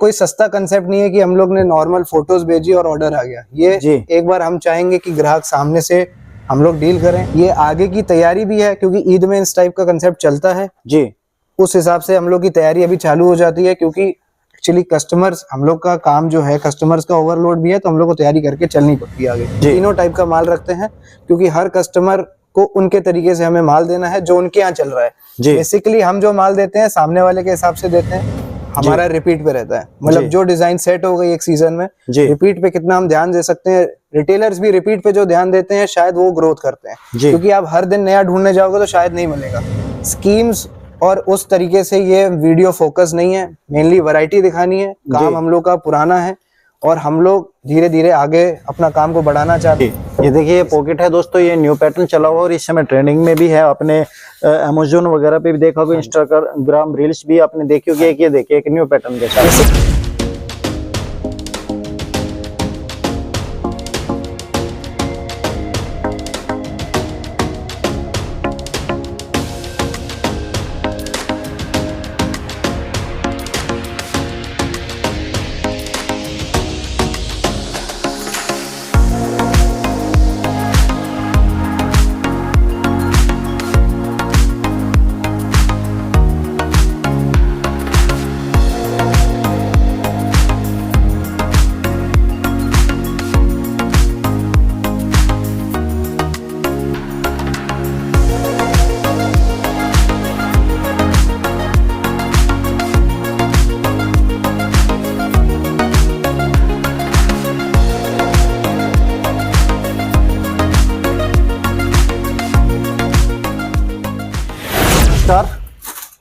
कोई सस्ता कंसेप्ट नहीं है कि हम लोग ने नॉर्मल फोटोज भेजी और ऑर्डर आ गया। ये एक बार हम चाहेंगे कि ग्राहक सामने से हम लोग डील करें। ये आगे की तैयारी भी है क्योंकि ईद में इस टाइप का कंसेप्ट चलता है जी। उस हिसाब से हम लोग की तैयारी अभी चालू हो जाती है क्योंकि एक्चुअली कस्टमर्स, हम लोग का काम जो है कस्टमर्स का ओवरलोड भी है, तो हम लोग को तैयारी करके चलनी पड़ती है आगे। तीनों टाइप का माल रखते हैं क्योंकि हर कस्टमर को उनके तरीके से हमें माल देना है जो उनके यहाँ चल रहा है। बेसिकली हम जो माल देते हैं सामने वाले के हिसाब से देते हैं, हमारा रिपीट पे रहता है। मतलब जो डिजाइन सेट हो गई एक सीजन में, रिपीट पे कितना हम ध्यान दे सकते हैं। रिटेलर्स भी रिपीट पे जो ध्यान देते हैं शायद वो ग्रोथ करते हैं, क्योंकि आप हर दिन नया ढूंढने जाओगे तो शायद नहीं मिलेगा। स्कीम्स और उस तरीके से ये वीडियो फोकस नहीं है, मेनली वैरायटी दिखानी है। काम हम लोग का पुराना है और हम लोग धीरे धीरे आगे अपना काम को बढ़ाना चाहते हैं। ये देखिए ये पॉकेट है दोस्तों, ये न्यू पैटर्न चला हुआ और इस समय ट्रेंडिंग में भी है। आपने अमेज़न वगैरह पे भी देखा होगा, इंस्टाग्राम रील्स भी आपने देखी होगी। ये देखिए एक न्यू पैटर्न के साथ।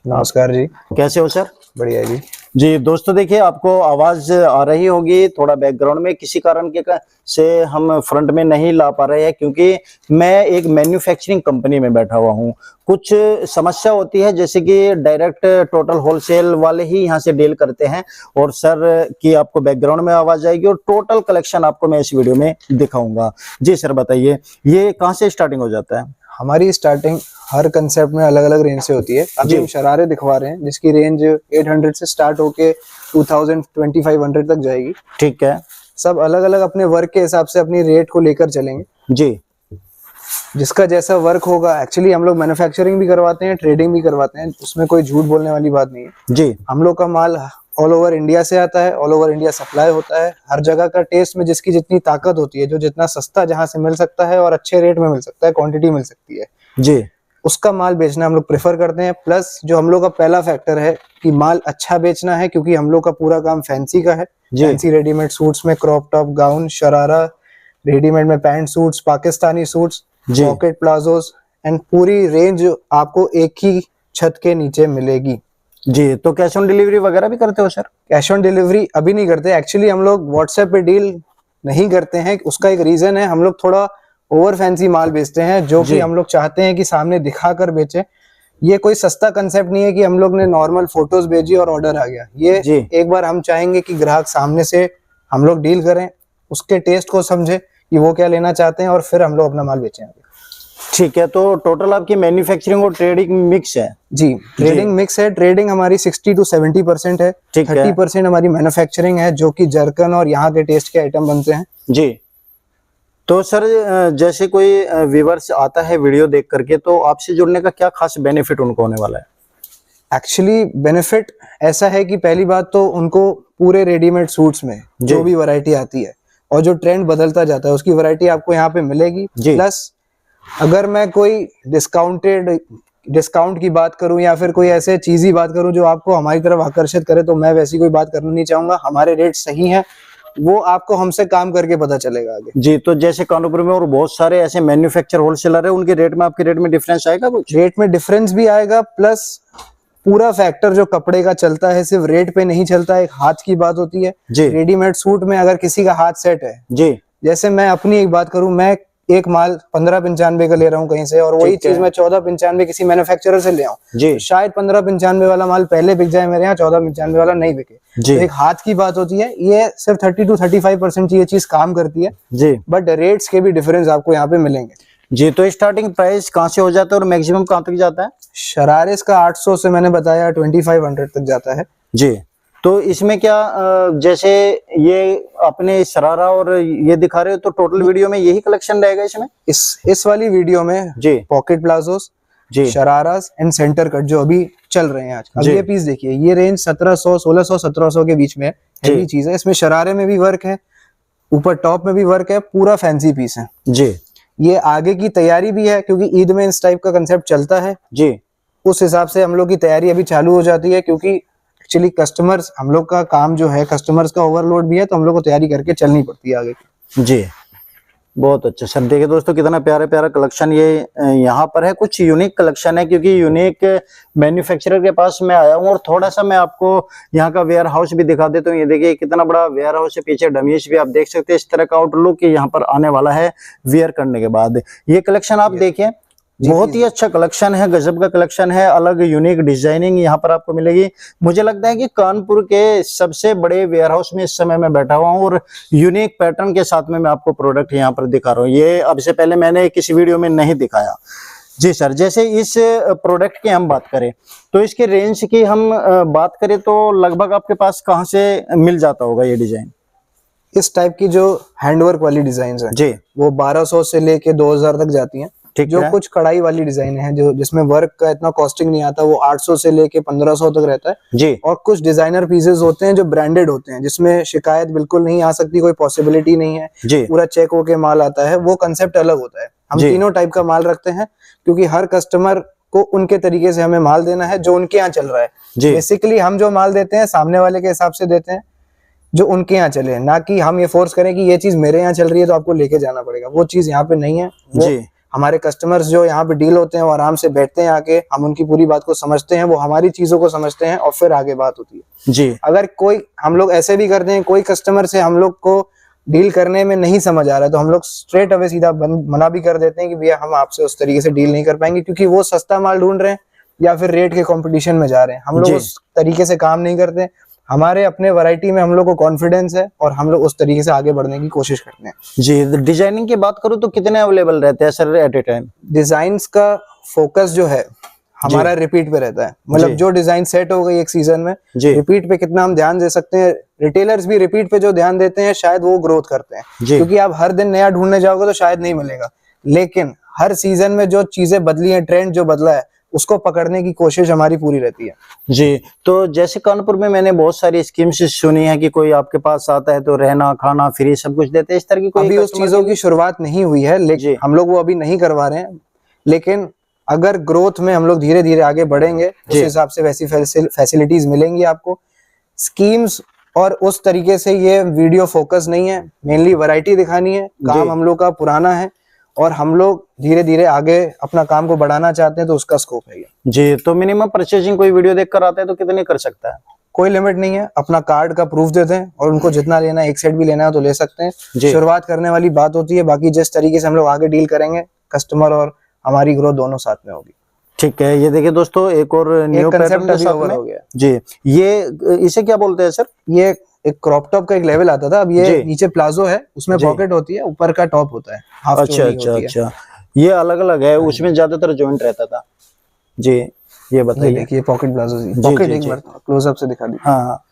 नमस्कार जी, कैसे हो सर? बढ़िया जी। जी दोस्तों देखिए, आपको आवाज आ रही होगी थोड़ा बैकग्राउंड में, किसी कारण के से हम फ्रंट में नहीं ला पा रहे हैं क्योंकि मैं एक मैन्युफैक्चरिंग कंपनी में बैठा हुआ हूं। कुछ समस्या होती है जैसे कि डायरेक्ट टोटल होलसेल वाले ही यहां से डील करते हैं और सर की आपको बैकग्राउंड में आवाज आएगी और टोटल कलेक्शन आपको मैं इस वीडियो में दिखाऊंगा। जी सर बताइए, ये कहाँ से स्टार्टिंग हो जाता है? हमारी स्टार्टिंग हर कंसेप्ट में अलग अलग रेंज से होती है। अभी हम शरारे दिखवा रहे हैं जिसकी रेंज 800 से स्टार्ट होके 2000 2500 तक जाएगी। ठीक है, सब अलग अलग अपने वर्क के हिसाब से अपनी रेट को लेकर चलेंगे जी। जिसका जैसा वर्क होगा। एक्चुअली हम लोग मैन्युफैक्चरिंग भी करवाते हैं, ट्रेडिंग भी करवाते हैं, उसमें कोई झूठ बोलने वाली बात नहीं है जी। हम लोग का माल ऑल ओवर इंडिया से आता है, ऑल ओवर इंडिया सप्लाई होता है। हर जगह का टेस्ट में जिसकी जितनी ताकत होती है, जो जितना सस्ता जहां से मिल सकता है और अच्छे रेट में मिल सकता है, क्वांटिटी मिल सकती है जी, उसका माल बेचना हम लोग प्रेफर करते हैं। प्लस जो हम लोग का पहला फैक्टर है कि माल अच्छा बेचना है, क्योंकि हम लोग का पूरा काम फैंसी का है। फैंसी रेडीमेड सूट्स में crop top, gown, sharara, readymade में pant suits, Pakistani suits, pocket palazzos and पूरी रेंज आपको एक ही छत के नीचे मिलेगी जी। तो कैश ऑन डिलीवरी वगैरह भी करते हो सर? कैश ऑन डिलीवरी अभी नहीं करते। एक्चुअली हम लोग व्हाट्सएप पे डील नहीं करते हैं। उसका एक रीजन है, हम लोग थोड़ा ओवर फैंसी माल बेचते हैं जो कि हम लोग चाहते हैं कि सामने दिखाकर बेचे। ये कोई सस्ता कंसेप्ट नहीं है कि हम लोग ने नॉर्मल फोटोज भेजी और ऑर्डर आ गया। ये एक बार हम चाहेंगे कि ग्राहक सामने से हम लोग डील करें, उसके टेस्ट को समझे कि वो क्या लेना चाहते हैं और फिर हम लोग अपना माल बेचें। ठीक है, तो टोटल आपकी मैन्युफैक्चरिंग और ट्रेडिंग मिक्स है? जी, ट्रेडिंग मिक्स है। ट्रेडिंग हमारी 60 to 70% है। 30% हमारी मैन्युफैक्चरिंग है जो कि जरकन और यहाँ के टेस्ट के आइटम बनते हैं जी। तो सर जैसे कोई व्यूअर्स आता है वीडियो देख करके, तो आपसे जुड़ने का क्या खास बेनिफिट उनको होने वाला है? एक्चुअली बेनिफिट ऐसा है कि पहली बात तो उनको पूरे रेडीमेड सूट्स में जो भी वैरायटी आती है और जो ट्रेंड बदलता जाता है उसकी वैरायटी आपको यहाँ पे मिलेगी। प्लस अगर मैं कोई डिस्काउंट की बात करूं या फिर कोई ऐसे चीजी बात करूं जो आपको हमारी तरफ आकर्षित करे, तो मैं वैसी कोई बात करना नहीं चाहूंगा। हमारे रेट सही हैं, वो आपको हमसे काम करके पता चलेगा आगे जी। तो जैसे कानपुर में और बहुत सारे ऐसे मैन्युफैक्चर होलसेलर है, उनके रेट में आपके रेट में डिफरेंस आएगा? कुछ रेट में डिफरेंस भी आएगा। प्लस पूरा फैक्टर जो कपड़े का चलता है सिर्फ रेट पे नहीं चलता, एक हाथ की बात होती है। रेडीमेड सूट में अगर किसी का हाथ सेट है जी, जैसे मैं अपनी एक बात करूं, मैं एक माल 1595 का ले रहा हूँ कहीं से और वही चीज मैं 1495 किसी मैन्युफैक्चरर से ले आऊँ, शायद 1595 वाला माल पहले बिक जाए मेरे यहाँ, 1495 वाला नहीं बिके। तो एक हाथ की बात होती है। ये सिर्फ 30 to 35% ये चीज काम करती है जी, बट रेट्स के भी डिफरेंस आपको यहाँ पे मिलेंगे जी। तो स्टार्टिंग प्राइस कहाँ से हो जाता है और मैक्सिमम कहाँ तक जाता है? शरारे का 800 से मैंने बताया 2500 तक जाता है जी। तो इसमें क्या जैसे ये अपने शरारा और ये दिखा रहे हो, तो टोटल वीडियो में यही कलेक्शन रहेगा इसमें? इस वाली वीडियो में जी पॉकेट प्लाजोस, जी, शरारास एंड सेंटर कट जो अभी चल रहे हैं आज। अब ये पीस देखिए, ये रेंज 1700, 1600, 1700 के बीच में हैवी चीज है। इसमें शरारे में भी वर्क है, ऊपर टॉप में भी वर्क है, पूरा फैंसी पीस है जी। ये आगे की तैयारी भी है, क्योंकि ईद में इस टाइप का कंसेप्ट चलता है जी, उस हिसाब से हम लोग की तैयारी अभी चालू हो जाती है, क्योंकि एक्चुअली कस्टमर्स, हम लोग का काम जो है कस्टमर्स का ओवरलोड भी है, तो हम लोग को तैयारी करके चलनी पड़ती है आगे की। जी, बहुत अच्छा सर। देखिए दोस्तों कितना प्यारा प्यारा कलेक्शन ये यहाँ पर है। कुछ यूनिक कलेक्शन है, क्योंकि यूनिक मैन्युफैक्चरर के पास मैं आया हूँ। और थोड़ा सा मैं आपको यहाँ का वेयर हाउस भी दिखा देता हूँ। ये देखिए कितना बड़ा वेयर हाउस है, पीछे डमीज भी आप देख सकते हैं। इस तरह का आउटलुक यहाँ पर आने वाला है वेयर करने के बाद। ये कलेक्शन आप देखिए, बहुत ही अच्छा कलेक्शन है, गजब का कलेक्शन है। अलग यूनिक डिजाइनिंग यहाँ पर आपको मिलेगी। मुझे लगता है कि कानपुर के सबसे बड़े वेयर हाउस में इस समय मैं बैठा हुआ हूँ और यूनिक पैटर्न के साथ में मैं आपको प्रोडक्ट यहाँ पर दिखा रहा हूँ। ये अब से पहले मैंने किसी वीडियो में नहीं दिखाया। जी सर, जैसे इस प्रोडक्ट की हम बात करें तो इसके रेंज की हम बात करें तो लगभग आपके पास कहाँ से मिल जाता होगा ये डिजाइन? इस टाइप की जो हैंडवर्क वाली डिजाइन है जी, वो 1200 से लेके 2000 तक जाती हैं। ठीक जो है। कुछ कढ़ाई वाली डिजाइन है, जो जिसमें वर्क का इतना कॉस्टिंग नहीं आता, वो 800 से लेके 1500 तक रहता है। जी, और कुछ डिजाइनर पीसेस होते हैं जो ब्रांडेड होते हैं, जिसमें शिकायत बिल्कुल नहीं आ सकती, कोई पॉसिबिलिटी नहीं है, जी, पूरा चेक होके माल आता है। वो कंसेप्ट अलग होता है। हम जी। तीनों टाइप का माल रखते हैं, क्योंकि हर कस्टमर को उनके तरीके से हमें माल देना है जो उनके यहाँ चल रहा है। जी, बेसिकली हम जो माल देते हैं सामने वाले के हिसाब से देते हैं, जो उनके यहाँ चले, ना कि हम ये फोर्स करें कि ये चीज मेरे यहाँ चल रही है तो आपको लेके जाना पड़ेगा। वो चीज यहाँ पे नहीं है। वो जी, हमारे कस्टमर्स जो यहाँ पे डील होते हैं वो आराम से बैठते हैं आके, हम उनकी पूरी बात को समझते हैं, वो हमारी चीजों को समझते हैं और फिर आगे बात होती है। जी, अगर कोई, हम लोग ऐसे भी करते हैं, कोई कस्टमर से हम लोग को डील करने में नहीं समझ आ रहा है तो हम लोग स्ट्रेट अवे सीधा मना भी कर देते हैं कि भैया हम आपसे उस तरीके से डील नहीं कर पाएंगे, क्योंकि वो सस्ता माल ढूंढ रहे हैं या फिर रेट के कंपटीशन में जा रहे हैं। हम लोग उस तरीके से काम नहीं करते। हमारे अपने वैरायटी में हम लोग को कॉन्फिडेंस है और हम लोग उस तरीके से आगे बढ़ने की कोशिश करते हैं। जी। डिजाइनिंग की बात करूँ तो कितने अवेलेबल रहते हैं sir at a time? Designs का फोकस जो है हमारा रिपीट पे रहता है। मतलब जो डिजाइन सेट हो गई एक सीजन में, रिपीट पे कितना हम ध्यान दे सकते हैं। रिटेलर्स भी रिपीट पे जो ध्यान देते हैं शायद वो ग्रोथ करते हैं, क्योंकि आप हर दिन नया ढूंढने जाओगे तो शायद नहीं मिलेगा। लेकिन हर सीजन में जो चीजें बदली हैं, ट्रेंड जो बदला है, उसको पकड़ने की कोशिश हमारी पूरी रहती है। जी। तो जैसे कानपुर में मैंने बहुत सारी स्कीम्स सुनी है कि कोई आपके पास आता है तो रहना खाना फ्री सब कुछ देते हैं, इस तरह की कोई? अभी उस चीजों की शुरुआत नहीं हुई है, लेकिन हम लोग वो अभी नहीं करवा रहे हैं। लेकिन अगर ग्रोथ में हम लोग धीरे धीरे आगे बढ़ेंगे, उस हिसाब से वैसी फैसिलिटीज मिलेंगी आपको। स्कीम्स और उस तरीके से ये वीडियो फोकस नहीं है, मेनली वैरायटी दिखानी है। काम हम लोग का पुराना है और हम लोग धीरे धीरे आगे अपना काम को बढ़ाना चाहते हैं, तो उसका स्कोप है ये। जी। तो मिनिमम परचेजिंग कोई वीडियो देखकर आता है तो कितने कर सकता है? कोई लिमिट नहीं है। अपना कार्ड का प्रूफ देते हैं और उनको जितना लेना है, एक सेट भी लेना है तो ले सकते हैं। शुरुआत करने वाली बात होती है, बाकी जिस तरीके से हम लोग आगे डील करेंगे, कस्टमर और हमारी ग्रोथ दोनों साथ में होगी। ठीक है। ये देखिए दोस्तों एक और न्यू पैटर्न के साथ में हो गया। जी। ये इसे क्या बोलते हैं सर? ये एक क्रॉप टॉप का एक लेवल आता था। अब ये नीचे प्लाजो है, उसमें पॉकेट होती है, ऊपर का टॉप होता है, हाफ अच्छा अच्छा अच्छा। ये अलग अलग है, उसमें ज्यादातर जॉइंट रहता था। जी। ये बताइए। देखिए पॉकेट प्लाजो, पॉकेट एक बार क्लोजअप से दिखा दीजिए। हाँ,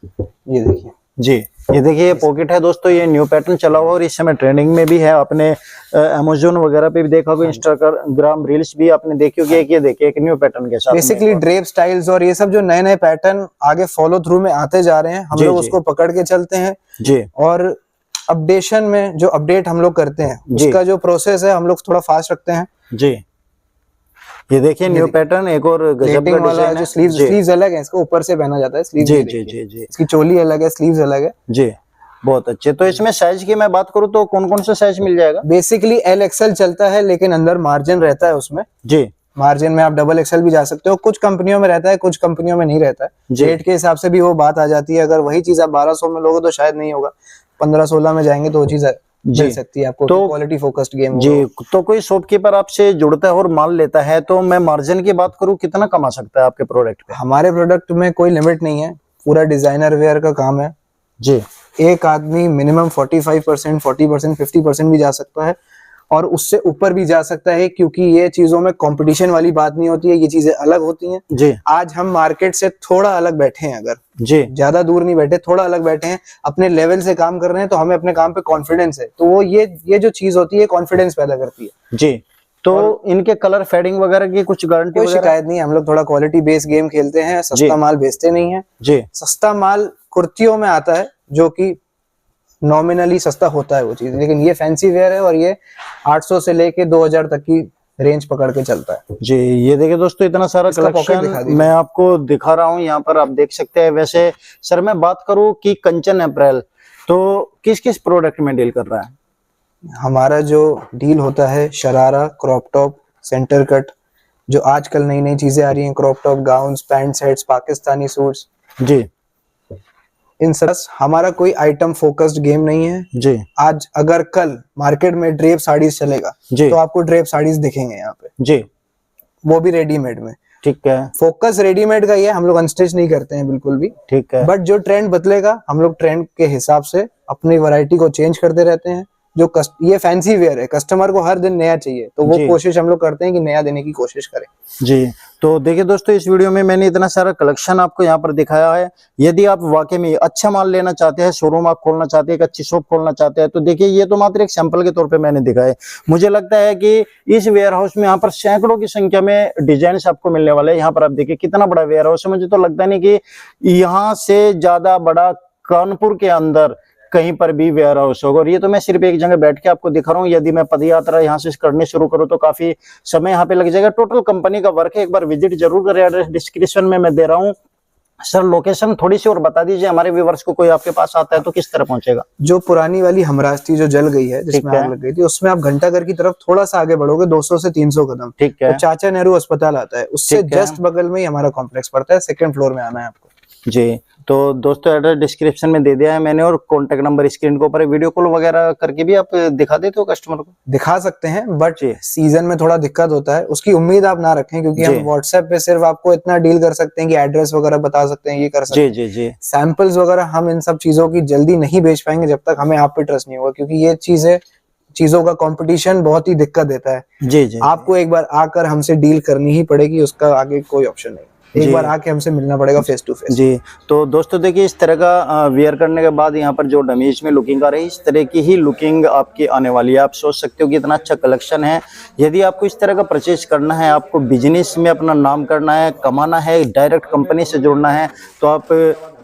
ये देखिए। जी। ये देखिए ये पॉकेट है दोस्तों, ये न्यू पैटर्न चला हुआ और इस समय ट्रेंडिंग में भी है। आपने अमेज़न वगैरह पे भी देखा होगा, इंस्टाग्राम रील्स भी आपने देखी होगी। ये देखिए एक न्यू पैटर्न के साथ बेसिकली ड्रेप स्टाइल्स और ये सब जो नए नए पैटर्न आगे फॉलो थ्रू में आते जा रहे हैं, हम लोग उसको पकड़ के चलते हैं। जी। और अपडेशन में जो अपडेट हम लोग करते हैं, उसका जो प्रोसेस है हम लोग थोड़ा फास्ट रखते हैं। जी। ये देखिए न्यू पैटर्न एक और गजब का डिजाइन है। स्लीव्स अलग है, इसको ऊपर से पहना जाता है। स्लीव्स जी जी जी जी। इसकी चोली अलग है, स्लीव्स अलग है। जी। बहुत अच्छे। तो इसमें साइज की मैं बात करूं तो कौन कौन सा साइज मिल जाएगा? बेसिकली एल एक्सएल चलता है, लेकिन अंदर मार्जिन रहता है उसमें। जी। मार्जिन में आप डबल एक्सएल भी जा सकते हो। कुछ कंपनियों में रहता है, कुछ कंपनियों में नहीं रहता है। रेट के हिसाब से भी वो बात आ जाती है। अगर वही चीज आप 1200 में लोगे तो शायद नहीं होगा, 15-16 में जाएंगे तो वो चीज मिल सकती है आपको। तो क्वालिटी फोकस्ड गेम। जी। तो कोई शॉपकीपर आपसे जुड़ता है और माल लेता है तो मैं मार्जिन की बात करूं कितना कमा सकता है आपके प्रोडक्ट पे? हमारे प्रोडक्ट में कोई लिमिट नहीं है, पूरा डिजाइनर वेयर का काम है। जी। एक आदमी मिनिमम 45%, 40%, 50% भी जा सकता है। और उससे ऊपर भी जा सकता है, क्योंकि ये चीजों में कंपटीशन वाली बात नहीं होती है, ये चीजें अलग होती हैं जी। आज हम मार्केट से थोड़ा अलग बैठे हैं, अगर जी ज्यादा दूर नहीं बैठे, थोड़ा अलग बैठे हैं, अपने लेवल से काम कर रहे हैं, तो हमें अपने काम पे कॉन्फिडेंस है, तो वो ये जो चीज होती है कॉन्फिडेंस पैदा करती है जी। तो इनके कलर फेडिंग वगैरह की कुछ गारंटी कोई शिकायत नहीं है। हम लोग थोड़ा क्वालिटी बेस्ड गेम खेलते हैं, सस्ता माल बेचते नहीं है जी। सस्ता माल कुर्तियों में आता है, जो कि नॉमिनली सस्ता होता है वो चीज, लेकिन ये फैंसी वेयर है और ये 800 से लेके 2000 तक की रेंज पकड़ के चलता है जी। ये देखिए दोस्तों, इतना सारा कलेक्शन मैं आपको दिखा रहा हूँ, यहाँ पर आप देख सकते हैं। वैसे सर मैं बात करूँ कि कंचन अप्रैल तो किस किस प्रोडक्ट में डील कर रहा है? हमारा जो डील होता है sharara, crop top, centre cut, जो आजकल नई नई चीजें आ रही हैं, crop top, gowns, pant sets, Pakistani suits जी, इन सब। हमारा कोई आइटम फोकस्ड गेम नहीं है जी। आज अगर कल मार्केट में ड्रेप साड़ीज चलेगा तो आपको ड्रेप साड़ीज दिखेंगे यहाँ पे जी, वो भी रेडीमेड में। ठीक है। फोकस रेडीमेड का ही है, हम लोग अनस्टिच नहीं करते हैं बिल्कुल भी, ठीक है। बट जो ट्रेंड बदलेगा हम लोग ट्रेंड के हिसाब से अपनी वैरायटी को चेंज करते रहते हैं। जो ये फैंसी वेयर है, कस्टमर को हर दिन नया चाहिए, तो वो कोशिश हम लोग करते हैं कि नया देने की कोशिश करें जी। तो देखिए दोस्तों, इस वीडियो में मैंने इतना सारा कलेक्शन आपको यहाँ पर दिखाया है। यदि आप वाकई में अच्छा माल लेना चाहते हैं, शोरूम आप खोलना चाहते हैं, एक अच्छी शॉप खोलना चाहते हैं, तो देखिए ये तो मात्र एक सैंपल के तौर पे मैंने दिखाया। मुझे लगता है कि इस वेयर हाउस में यहाँ पर सैकड़ों की संख्या में डिजाइन आपको मिलने वाले हैं। यहाँ पर आप देखिए कितना बड़ा वेयर हाउस है। मुझे तो लगता नहीं कि यहाँ से ज्यादा बड़ा कानपुर के अंदर कहीं पर भी वेयर हाउस होगा। और ये तो मैं सिर्फ एक जगह बैठ के आपको दिखा रहा हूँ। यदि मैं पदयात्रा यहाँ से करनी शुरू करूँ तो काफी समय यहाँ पे लग जाएगा। टोटल कंपनी का वर्क है, एक बार विजिट जरूर करें। एड्रेस डिस्क्रिप्शन में मैं दे रहा हूँ। सर लोकेशन थोड़ी सी और बता दीजिए, हमारे व्यूअर्स को कोई आपके पास आता है तो किस तरह पहुंचेगा? जो पुरानी वाली हमराज थी, जो जल गई है, जिसमें आग लग गई थी, उसमें आप घंटाघर की तरफ थोड़ा सा आगे बढ़ोगे 200 से 300 कदम, ठीक है, तो चाचा नेहरू अस्पताल आता है, उससे जस्ट बगल में ही हमारा कॉम्प्लेक्स पड़ता है। 2nd फ्लोर में आना है आपको जी। तो दोस्तों एड्रेस डिस्क्रिप्शन में दे दिया है मैंने, और कॉन्टेक्ट नंबर स्क्रीन के ऊपर। वीडियो कॉल वगैरह करके भी आप दिखा देते हो कस्टमर को? दिखा सकते हैं, बट सीजन में थोड़ा दिक्कत होता है, उसकी उम्मीद आप ना रखें, क्योंकि हम व्हाट्सएप पे सिर्फ आपको इतना डील कर सकते हैं कि एड्रेस वगैरह बता सकते हैं, ये कर सकते हैं। जी जी जी। सैंपल्स वगैरह हम इन सब चीजों की जल्दी नहीं बेच पाएंगे जब तक हमें आप पे ट्रस्ट नहीं होगा, क्योंकि ये चीजों का कंपटीशन बहुत ही दिक्कत देता है। जी जी। आपको एक बार आकर हमसे डील करनी ही पड़ेगी, उसका आगे कोई ऑप्शन नहीं। एक बार आके हमसे मिलना पड़ेगा फेस टू फेस। जी। तो दोस्तों देखिए, इस तरह का वेयर करने के बाद यहाँ पर जो डमीज में लुकिंग आ रही है, इस तरह की ही लुकिंग आपकी आने वाली है। आप सोच सकते हो कि इतना अच्छा कलेक्शन है। यदि आपको इस तरह का परचेज करना है, आपको बिजनेस में अपना नाम करना है, कमाना है, डायरेक्ट कंपनी से जुड़ना है, तो आप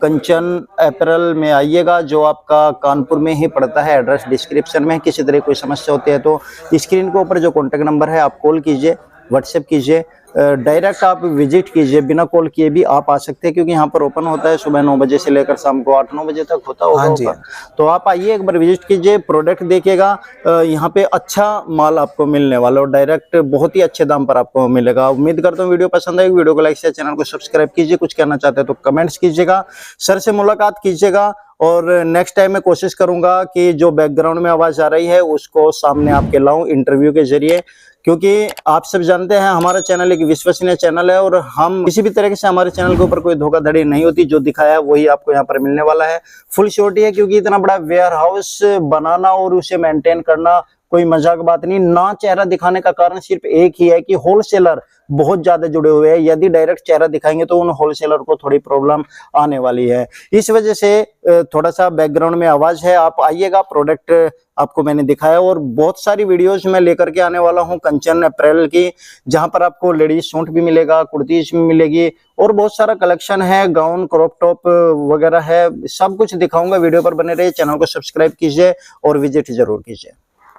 कंचन अपैरल में आइएगा, जो आपका कानपुर में ही पड़ता है। एड्रेस डिस्क्रिप्शन में। किसी तरह कोई समस्या होती है तो स्क्रीन के ऊपर जो कॉन्टेक्ट नंबर है, आप कॉल कीजिए, व्हाट्सएप कीजिए, डायरेक्ट आप विजिट कीजिए, बिना कॉल किए भी आप आ सकते हैं, क्योंकि यहाँ पर ओपन होता है सुबह 9 बजे से लेकर शाम को 8-9 बजे तक होता होगा। तो आप आइए, एक बार विजिट कीजिए, प्रोडक्ट देखिएगा। यहाँ पे अच्छा माल आपको मिलने वाला और डायरेक्ट बहुत ही अच्छे दाम पर आपको मिलेगा। उम्मीद करता हूँ वीडियो पसंद आएगी। वीडियो को लाइक शेयर, चैनल को सब्सक्राइब कीजिए। कुछ कहना चाहते हैं तो कमेंट्स कीजिएगा, सर से मुलाकात कीजिएगा। और नेक्स्ट टाइम मैं कोशिश करूंगा कि जो बैकग्राउंड में आवाज आ रही है उसको सामने आपके लाऊं इंटरव्यू के जरिए, क्योंकि आप सब जानते हैं हमारा चैनल एक विश्वसनीय चैनल है और हम किसी भी तरह से हमारे चैनल के ऊपर कोई धोखाधड़ी नहीं होती। जो दिखाया है वही आपको यहाँ पर मिलने वाला है। फुल श्योरिटी है, क्योंकि इतना बड़ा वेयर हाउस बनाना और उसे मेंटेन करना कोई मजाक बात नहीं। ना चेहरा दिखाने का कारण सिर्फ एक ही है कि होलसेलर बहुत ज्यादा जुड़े हुए हैं। यदि डायरेक्ट चेहरा दिखाएंगे तो उन होलसेलर को थोड़ी प्रॉब्लम आने वाली है। इस वजह से थोड़ा सा बैकग्राउंड में आवाज है। आप आइएगा, प्रोडक्ट आपको मैंने दिखाया और बहुत सारी वीडियोस मैं लेकर के आने वाला हूं कंचन अपैरल की, जहां पर आपको लेडीज सूट भी मिलेगा, कुर्तीज भी मिलेगी और बहुत सारा कलेक्शन है, गाउन, क्रॉप टॉप वगैरह है। सब कुछ दिखाऊंगा। वीडियो पर बने रहिए, चैनल को सब्सक्राइब कीजिए और विजिट जरूर कीजिए।